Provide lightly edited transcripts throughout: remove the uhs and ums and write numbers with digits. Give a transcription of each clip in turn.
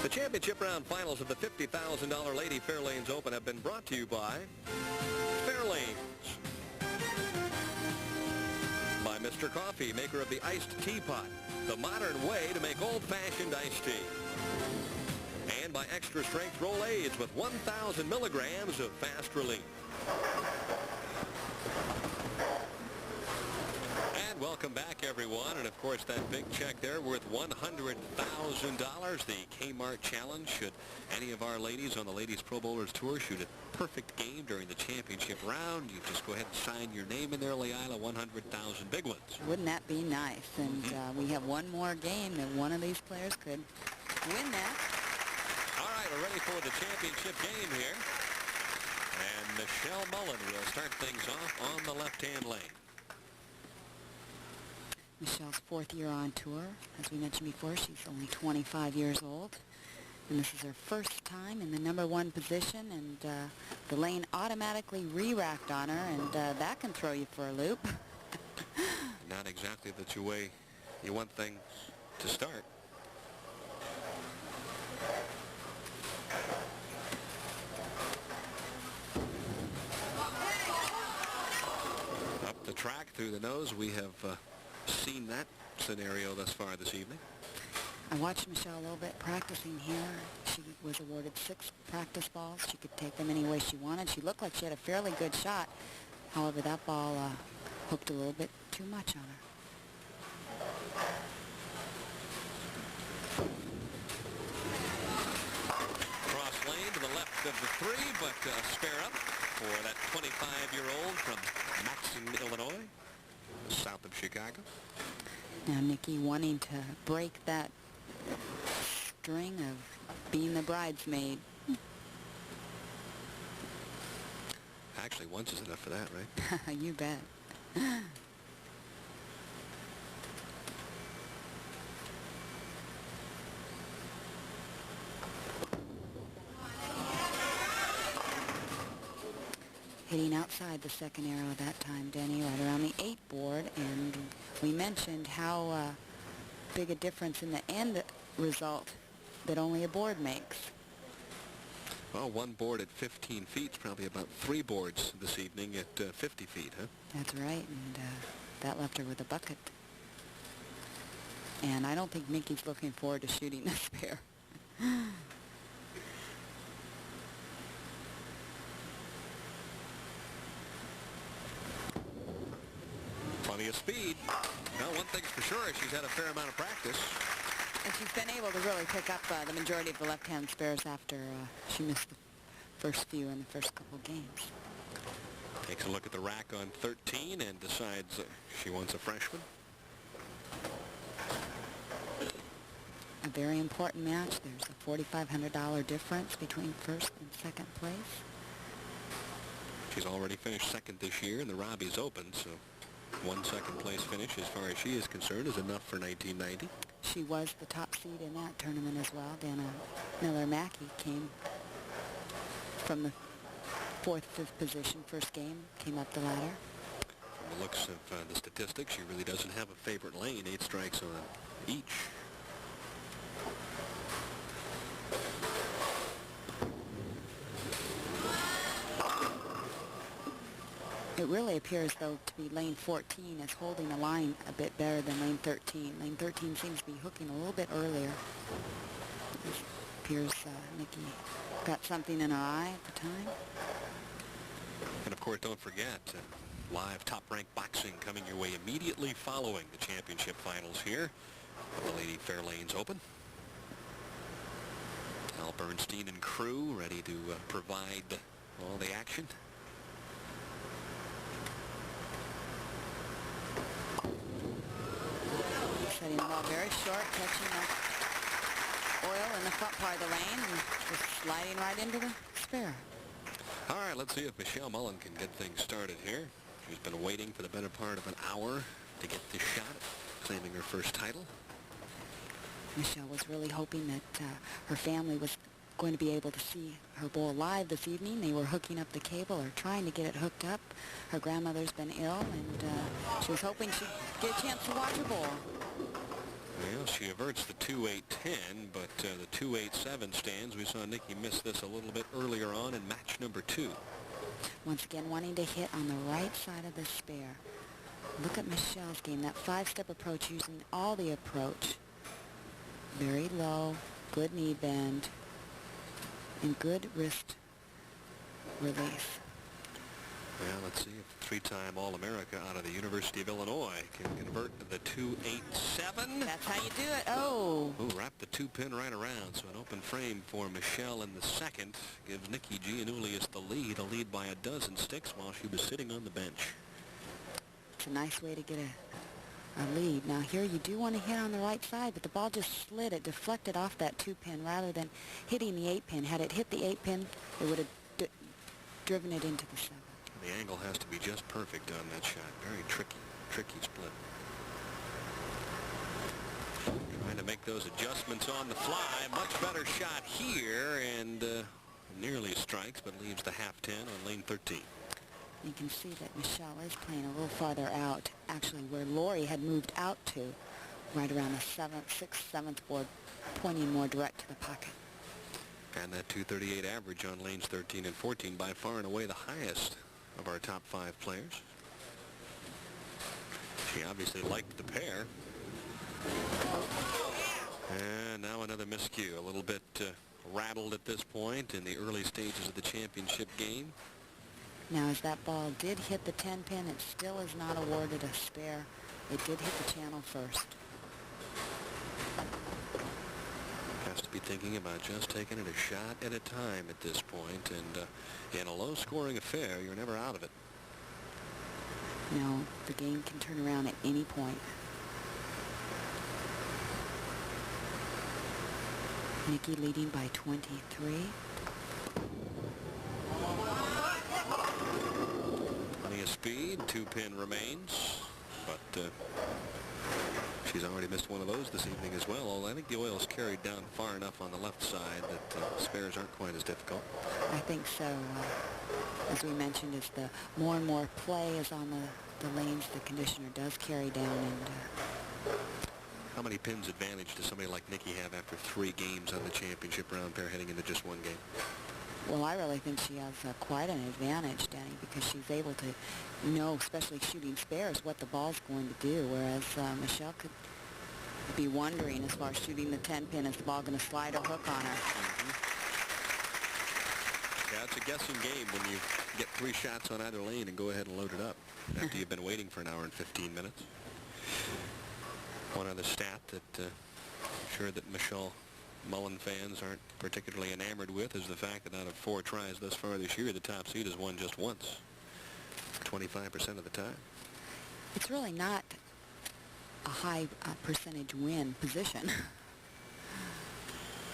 The championship round finals of the $50,000 Lady Fairlanes Open have been brought to you by Fairlanes. By Mr. Coffee, maker of the iced teapot, the modern way to make old-fashioned iced tea. And by Extra Strength Rolaids with 1,000 milligrams of fast relief. And welcome back, everyone. And, of course, that big check there worth $100,000, the Kmart Challenge. Should any of our ladies on the Ladies Pro Bowlers Tour shoot a perfect game during the championship round, you just go ahead and sign your name in there, Leanne, 100,000 big ones. Wouldn't that be nice? And we have one more game that one of these players could win that. All right, we're ready for the championship game here. And Michelle Mullen will start things off on the left-hand lane. Michelle's fourth year on tour. As we mentioned before, she's only 25 years old. And this is her first time in the #1 position. And the lane automatically re-racked on her, and that can throw you for a loop. Not exactly the way you want things to start. Up the track through the nose, we have seen that scenario thus far this evening. I watched Michelle a little bit practicing here. She was awarded 6 practice balls. She could take them any way she wanted. She looked like she had a fairly good shot. However, that ball hooked a little bit too much on her. Cross lane to the left of the 3, but spare up for that 25-year-old from Maxine, Illinois, south of Chicago. Now Nikki wanting to break that string of being the bridesmaid. Actually, once is enough for that, right? You bet. Hitting outside the second arrow that time, Denny, right around the 8 board, and we mentioned how big a difference in the end result that only a board makes. Well, one board at 15 feet is probably about 3 boards this evening at 50 feet, huh? That's right, and that left her with a bucket. And I don't think Nikki's looking forward to shooting a spare. Plenty of speed. Well, one thing's for sure, she's had a fair amount of practice. And she's been able to really pick up the majority of the left-hand spares after she missed the first few in the first couple games. Takes a look at the rack on 13 and decides she wants a freshman. A very important match. There's a $4,500 difference between first and second place. She's already finished second this year in the Robbie's Open, so one second-place finish, as far as she is concerned, is enough for 1990. She was the top seed in that tournament as well. Dana Miller-Mackey came from the 4th, 5th position. First game, came up the ladder. From the looks of the statistics, she really doesn't have a favorite lane. 8 strikes on each. It really appears, though, to be lane 14 is holding the line a bit better than lane 13. Lane 13 seems to be hooking a little bit earlier. It appears Nikki got something in her eye at the time. And, of course, don't forget, live top-ranked boxing coming your way immediately following the championship finals here of the Lady Fairlanes Open. Al Bernstein and crew ready to provide all the action. Setting the ball very short, catching the oil in the front part of the lane and just sliding right into the spare. All right, let's see if Michelle Mullen can get things started here. She's been waiting for the better part of an hour to get this shot, claiming her first title. Michelle was really hoping that her family was going to be able to see her bowl live this evening. They were hooking up the cable or trying to get it hooked up. Her grandmother's been ill, and she was hoping she'd get a chance to watch her bowl. Well, Well, she averts the 2-8-10, but the 2-8-7 stands. We saw Nikki miss this a little bit earlier on in match number 2. Once again, wanting to hit on the right side of the spare. Look at Michelle's game. That 5-step approach, using all the approach. Very low, good knee bend, and good wrist release. Well, let's see if 3-time All-America out of the University of Illinois can convert the 2-8-7. That's how you do it. Oh. Ooh, wrap the 2-pin right around. So an open frame for Michelle in the second gives Nikki Gianulias the lead, a lead by a dozen sticks while she was sitting on the bench. It's a nice way to get a lead. Now here you do want to hit on the right side, but the ball just slid. It deflected off that 2-pin rather than hitting the 8-pin. Had it hit the 8-pin, it would have driven it into the 7. The angle has to be just perfect on that shot. Very tricky split. Trying to make those adjustments on the fly. Much better shot here, and nearly strikes, but leaves the half 10 on lane 13. You can see that Michelle is playing a little farther out, actually where Lorrie had moved out to, right around the 7th, 6th, 7th board, pointing more direct to the pocket. And that 238 average on lanes 13 and 14, by far and away the highest of our top 5 players. She obviously liked the pair. And now another miscue. A little bit rattled at this point in the early stages of the championship game. Now, as that ball did hit the 10-pin, it still is not awarded a spare. It did hit the channel first. Has to be thinking about just taking it a shot at a time at this point, and in a low-scoring affair, you're never out of it. No, the game can turn around at any point. Nikki leading by 23. Plenty of speed. 2-pin remains, but she's already missed one of those this evening as well. Although I think the oil's carried down far enough on the left side that spares aren't quite as difficult. I think so. As we mentioned, as the more and more play is on the lanes, the conditioner does carry down. And how many pins advantage does somebody like Nikki have after 3 games on the championship round pair heading into just 1 game? Well, I really think she has quite an advantage, Danny, because she's able to know, especially shooting spares, what the ball's going to do, whereas Michelle could be wondering as far as shooting the 10-pin, is the ball going to slide or hook on her? Yeah, it's a guessing game when you get 3 shots on either lane and go ahead and load it up after you've been waiting for an hour and 15 minutes. One other stat that I'm sure that Michelle Mullen fans aren't particularly enamored with is the fact that out of 4 tries thus far this year, the top seed has won just once, 25% of the time. It's really not a high percentage win position.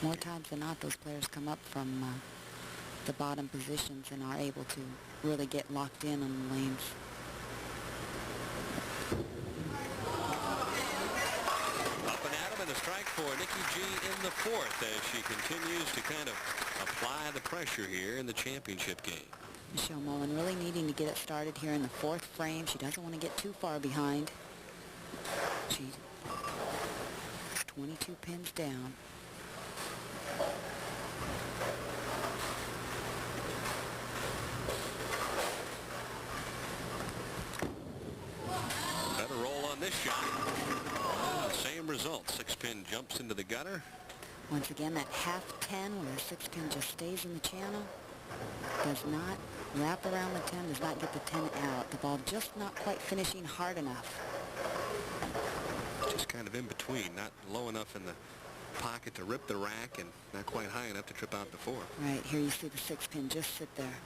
More times than not, those players come up from the bottom positions and are able to really get locked in on the lanes. A strike for Nikki G in the 4th as she continues to kind of apply the pressure here in the championship game. Michelle Mullen really needing to get it started here in the 4th frame. She doesn't want to get too far behind. She's 22 pins down. Better roll on this shot. Same result. 6-pin jumps into the gutter. Once again, that half 10 where the 6-pin just stays in the channel, does not wrap around the 10, does not get the 10 out. The ball just not quite finishing hard enough. Just kind of in between, not low enough in the pocket to rip the rack and not quite high enough to trip out the 4. Right, here you see the 6-pin just sit there.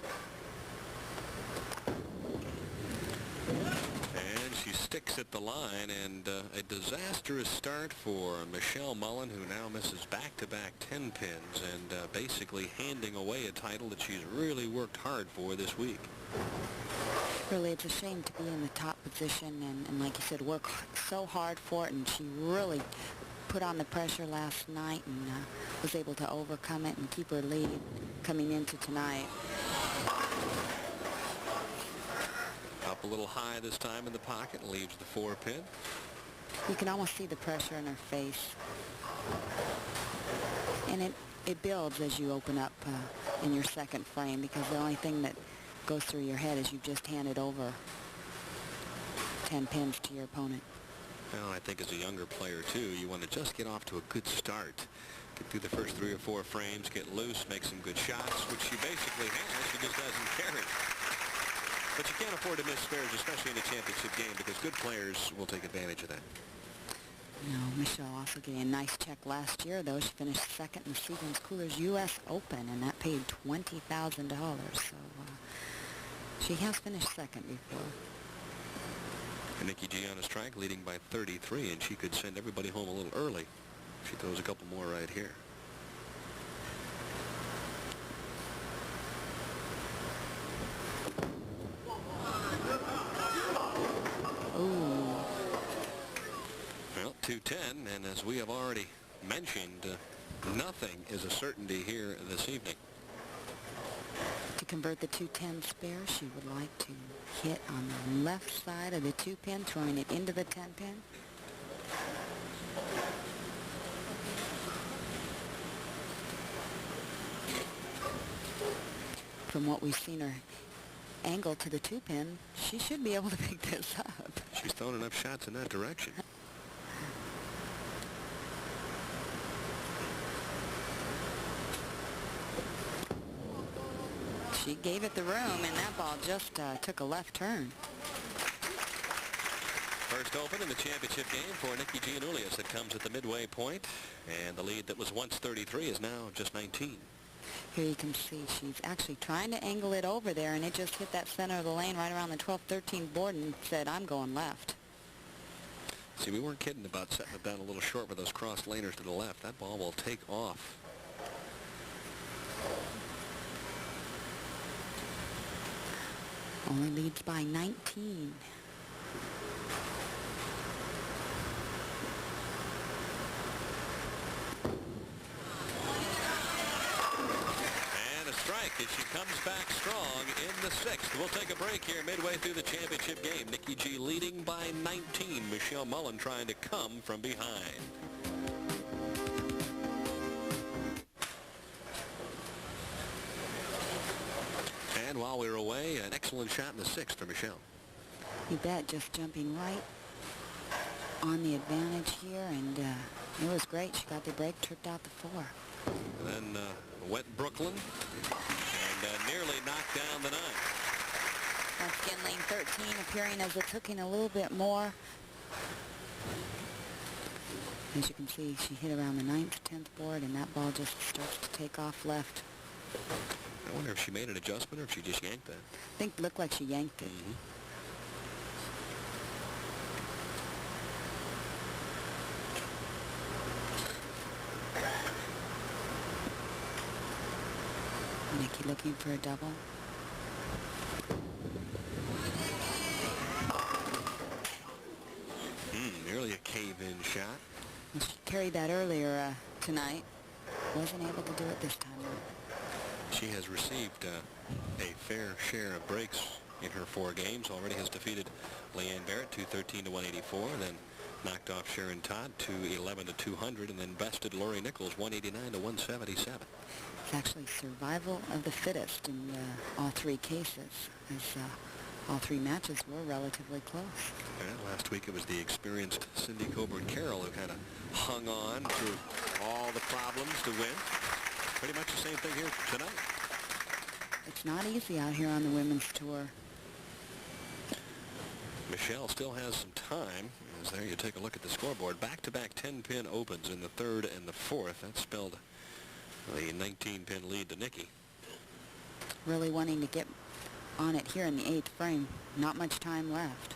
She sticks at the line, and a disastrous start for Michelle Mullen, who now misses back-to-back 10 pins and basically handing away a title that she's really worked hard for this week. Really, it's a shame to be in the top position and like you said, work so hard for it, and she really put on the pressure last night and was able to overcome it and keep her lead coming into tonight. Up a little high this time in the pocket, leaves the 4-pin. You can almost see the pressure in her face. And it builds as you open up in your second frame, because the only thing that goes through your head is you've just handed over 10 pins to your opponent. Well, I think as a younger player, too, you want to just get off to a good start. Get through the first 3 or 4 frames, get loose, make some good shots, which she basically has. She just doesn't carry. But you can't afford to miss spares, especially in a championship game, because good players will take advantage of that. No, Michelle also getting a nice check last year, though. She finished second in the Seagram's Coolers U.S. Open, and that paid $20,000. So she has finished second before. And Nikki G on a strike, leading by 33, and she could send everybody home a little early. She throws a couple more right here. Ooh. Well, 210, and as we have already mentioned, nothing is a certainty here this evening. To convert the 210 spare, she would like to hit on the left side of the 2-pin, throwing it into the 10-pin. From what we've seen her angle to the 2-pin, she should be able to pick this up. She's thrown enough shots in that direction. She gave it the room, and that ball just took a left turn. First open in the championship game for Nikki Gianulias. That comes at the midway point, and the lead that was once 33 is now just 19. Here you can see she's actually trying to angle it over there, and it just hit that center of the lane right around the 12-13 board and said, I'm going left. See, we weren't kidding about setting it down a little short with those crossed laners to the left. That ball will take off. Only leads by 19. And a strike as she comes back strong in the 6th. We'll take a break here midway through the championship game. Nikki G leading by 19. Michelle Mullen trying to come from behind. And while we were away, an excellent shot in the 6th for Michelle. You bet, just jumping right on the advantage here, and it was great. She got the break, tripped out the 4. And then went Brooklyn and nearly knocked down the 9. Once again, lane 13 appearing as it's hooking a little bit more. As you can see, she hit around the 9th, 10th board, and that ball just starts to take off left. I wonder if she made an adjustment or if she just yanked that. I think it looked like she yanked it. Nikki looking for a double. Nearly a cave-in shot. And she carried that earlier tonight. Wasn't able to do it this time. She has received a fair share of breaks in her 4 games. Already has defeated Leanne Barrette 213 to 184, and then knocked off Sharon Todd 211 to 200, and then bested Lorrie Nichols 189 to 177. It's actually survival of the fittest in all 3 cases, as all 3 matches were relatively close. And last week it was the experienced Cindy Coburn-Carroll who kind of hung on through all the problems to win. Pretty much the same thing here tonight. It's not easy out here on the women's tour. Michelle still has some time. As there you take a look at the scoreboard. Back-to-back 10-pin opens in the 3rd and the 4th. That spelled the 19-pin lead to Nikki. Really wanting to get on it here in the 8th frame. Not much time left.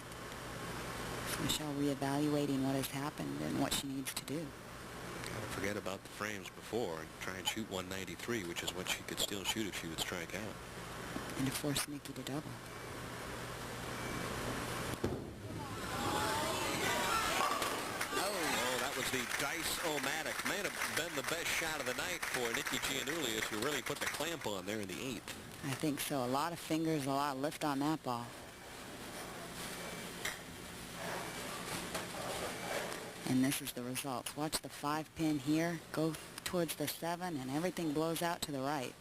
So Michelle reevaluating what has happened and what she needs to do. Forget about the frames before and try and shoot 193, which is what she could still shoot if she would strike out. And to force Nikki to double. Oh, that was the Dice-O-Matic. May have been the best shot of the night for Nikki Gianulias, who really put the clamp on there in the 8th. I think so. A lot of fingers, a lot of lift on that ball. And this is the results. Watch the 5-pin here go towards the 7, and everything blows out to the right.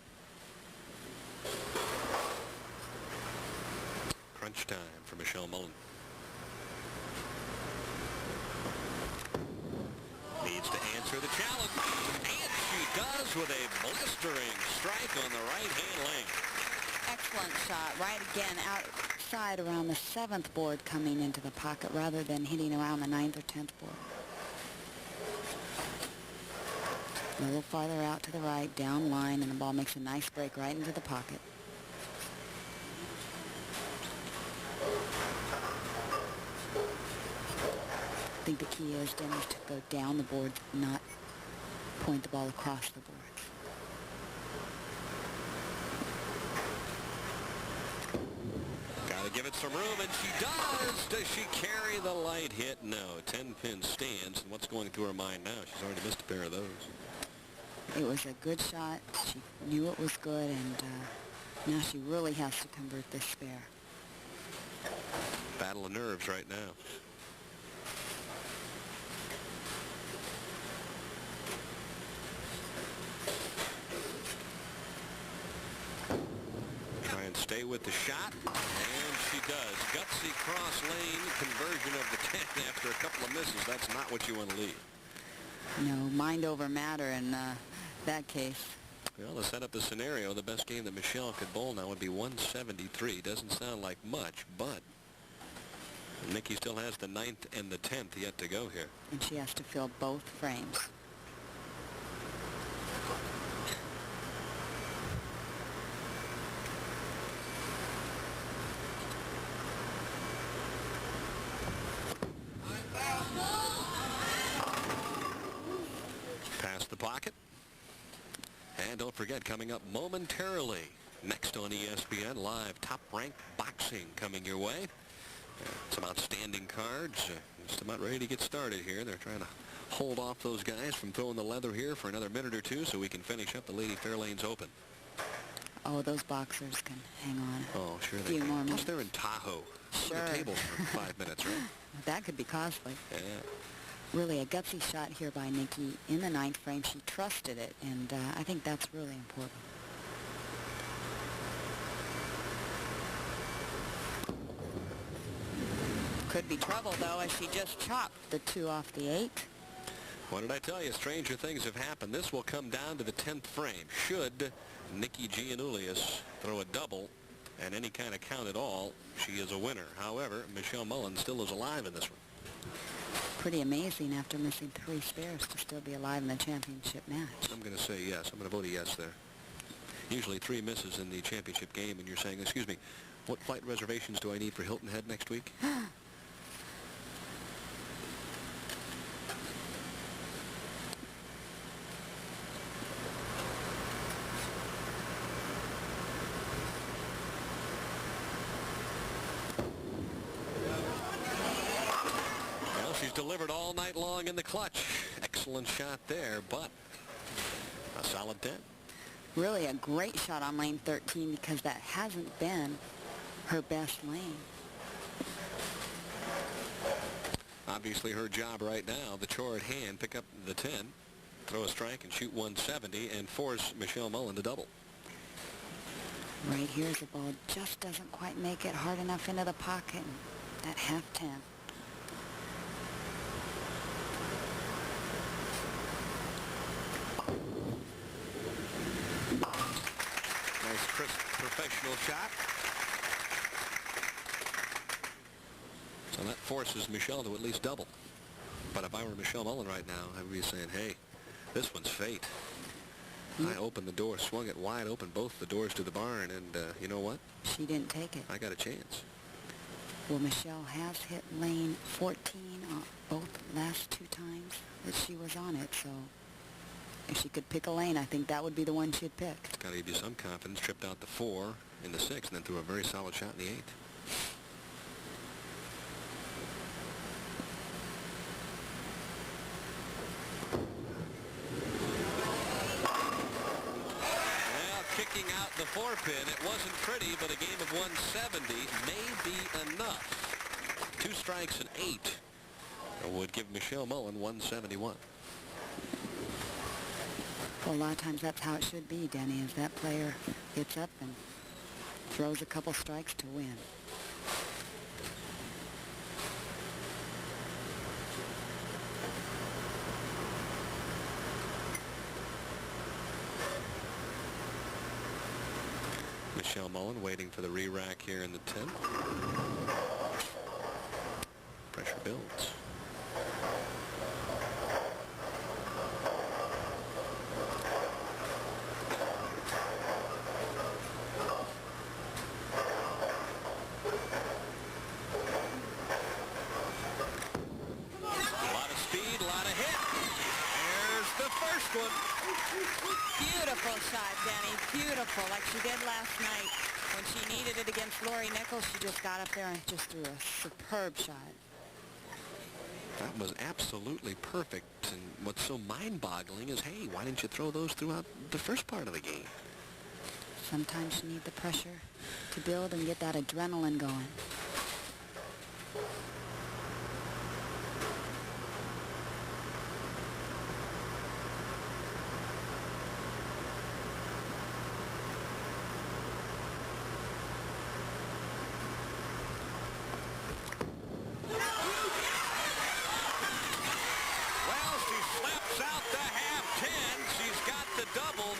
Crunch time for Michelle Mullen. Needs to answer the challenge, and she does with a blistering strike on the right-hand lane. Excellent shot. Right again, outside around the 7th board coming into the pocket rather than hitting around the 9th or 10th board. A little farther out to the right, down line, and the ball makes a nice break right into the pocket. I think the key is, Dennis, to go down the board, not point the ball across the boards. Got to give it some room, and she does. Does she carry the light hit? No. 10-pin stands, and what's going through her mind now? She's already missed a pair of those. It was a good shot. She knew it was good, and now she really has to convert this spare. Battle of nerves right now. Try and stay with the shot, and she does. Gutsy cross lane conversion of the 10 after a couple of misses. That's not what you want to leave. No, mind over matter in that case. Well, to set up the scenario, the best game that Michelle could bowl now would be 173. Doesn't sound like much, but Nikki still has the 9th and the 10th yet to go here. And she has to fill both frames. Past the pocket. And don't forget, coming up momentarily, next on ESPN Live, top-ranked boxing coming your way. Some outstanding cards. Just about ready to get started here. They're trying to hold off those guys from throwing the leather here for another minute or two so we can finish up the Lady Fairlanes Open. Oh, those boxers can hang on. Oh, sure they can. Plus, they're in Tahoe. Sure. The tables for 5 minutes, right? That could be costly. Yeah. Really a gutsy shot here by Nikki in the 9th frame. She trusted it, and I think that's really important. Could be trouble, though, as she just chopped the 2 off the 8. What did I tell you? Stranger things have happened. This will come down to the 10th frame. Should Nikki Gianulias throw a double and any kind of count at all, she is a winner. However, Michelle Mullen still is alive in this one. Pretty amazing after missing 3 spares to still be alive in the championship match. I'm going to say yes. I'm going to vote a yes there. Usually 3 misses in the championship game, and you're saying, excuse me, what flight reservations do I need for Hilton Head next week? She's delivered all night long in the clutch. Excellent shot there, but a solid 10. Really a great shot on lane 13 because that hasn't been her best lane. Obviously her job right now, the chore at hand, pick up the 10, throw a strike and shoot 170 and force Michelle Mullen to double. Right here's the ball. Just doesn't quite make it hard enough into the pocket. That half 10. Nice, crisp, professional shot. So that forces Michelle to at least double. But if I were Michelle Mullen right now, I would be saying, hey, this one's fate. I opened the door, swung it wide open, both the doors to the barn, and you know what? She didn't take it. I got a chance. Well, Michelle has hit lane 14 both last 2 times that she was on it, so if she could pick a lane, I think that would be the one she'd pick. It's got to give you some confidence. Tripped out the 4 in the 6th, and then threw a very solid shot in the 8th. Well, kicking out the 4-pin, it wasn't pretty, but a game of 170 may be enough. 2 strikes and 8. would give Michelle Mullen 171. Well, a lot of times that's how it should be, Denny, is that player gets up and throws a couple strikes to win. Michelle Mullen waiting for the re-rack here in the 10th. Pressure builds. Beautiful shot, Denny. Beautiful, like she did last night. When she needed it against Lorrie Nichols, she just got up there and just threw a superb shot. That was absolutely perfect. And what's so mind-boggling is, hey, why didn't you throw those throughout the first part of the game? Sometimes you need the pressure to build and get that adrenaline going.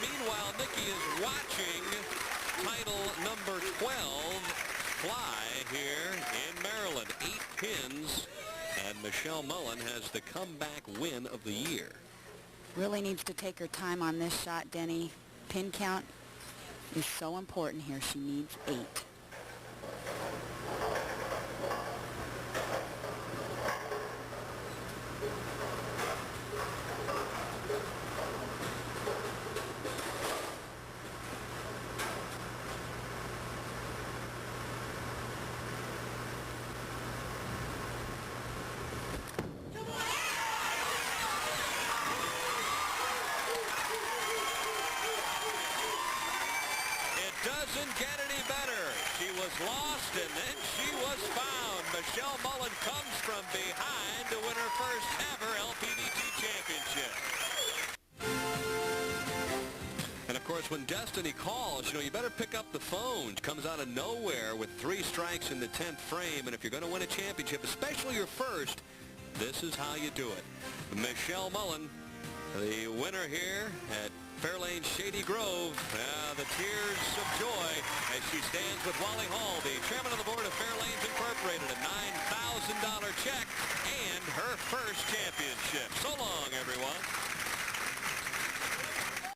Meanwhile, Nikki is watching title number 12 fly here in Maryland. 8 pins, and Michelle Mullen has the comeback win of the year. Really needs to take her time on this shot, Denny. Pin count is so important here. She needs 8. Doesn't get any better. She was lost and then she was found. Michelle Mullen comes from behind to win her first ever LPBT championship. And of course, when destiny calls, you better pick up the phone. She comes out of nowhere with 3 strikes in the 10th frame. And if you're going to win a championship, especially your first, this is how you do it. Michelle Mullen, the winner here at Fairlane Shady Grove. The tears of joy as she stands with Wally Hall, the chairman of the board of Fairlanes Incorporated, a $9,000 check and her first championship. So long, everyone.